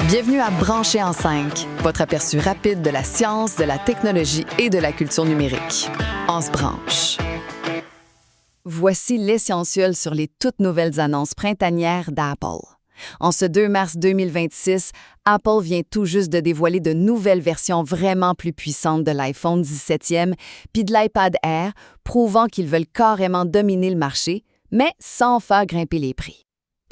Bienvenue à Brancher en 5, votre aperçu rapide de la science, de la technologie et de la culture numérique. On se branche. Voici l'essentiel sur les toutes nouvelles annonces printanières d'Apple. En ce 2 mars 2026, Apple vient tout juste de dévoiler de nouvelles versions vraiment plus puissantes de l'iPhone 17e puis de l'iPad Air, prouvant qu'ils veulent carrément dominer le marché, mais sans faire grimper les prix.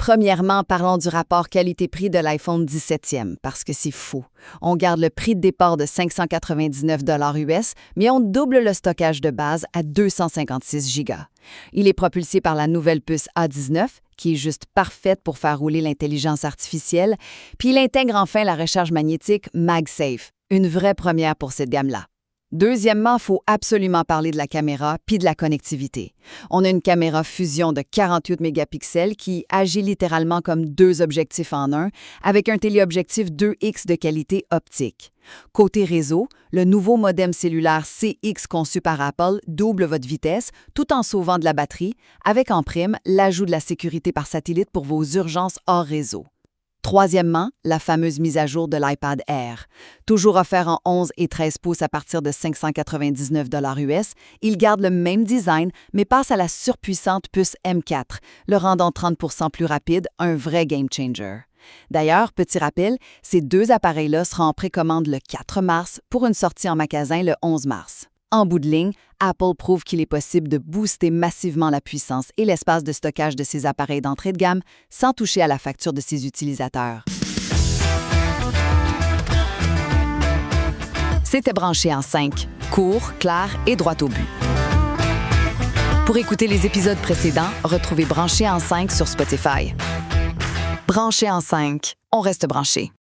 Premièrement, parlons du rapport qualité-prix de l'iPhone 17e, parce que c'est faux. On garde le prix de départ de 599 US, mais on double le stockage de base à 256 Go. Il est propulsé par la nouvelle puce A19, qui est juste parfaite pour faire rouler l'intelligence artificielle, puis il intègre enfin la recharge magnétique MagSafe, une vraie première pour cette gamme-là. Deuxièmement, il faut absolument parler de la caméra puis de la connectivité. On a une caméra fusion de 48 mégapixels qui agit littéralement comme deux objectifs en un, avec un téléobjectif 2X de qualité optique. Côté réseau, le nouveau modem cellulaire CX conçu par Apple double votre vitesse tout en sauvant de la batterie, avec en prime l'ajout de la sécurité par satellite pour vos urgences hors réseau. Troisièmement, la fameuse mise à jour de l'iPad Air. Toujours offert en 11 et 13 pouces à partir de 599 US, il garde le même design, mais passe à la surpuissante puce M4, le rendant 30% plus rapide, un vrai game changer. D'ailleurs, petit rappel, ces deux appareils-là seront en précommande le 4 mars pour une sortie en magasin le 11 mars. En bout de ligne, Apple prouve qu'il est possible de booster massivement la puissance et l'espace de stockage de ses appareils d'entrée de gamme sans toucher à la facture de ses utilisateurs. C'était Branché en 5, court, clair et droit au but. Pour écouter les épisodes précédents, retrouvez Branché en 5 sur Spotify. Branché en 5, on reste branché.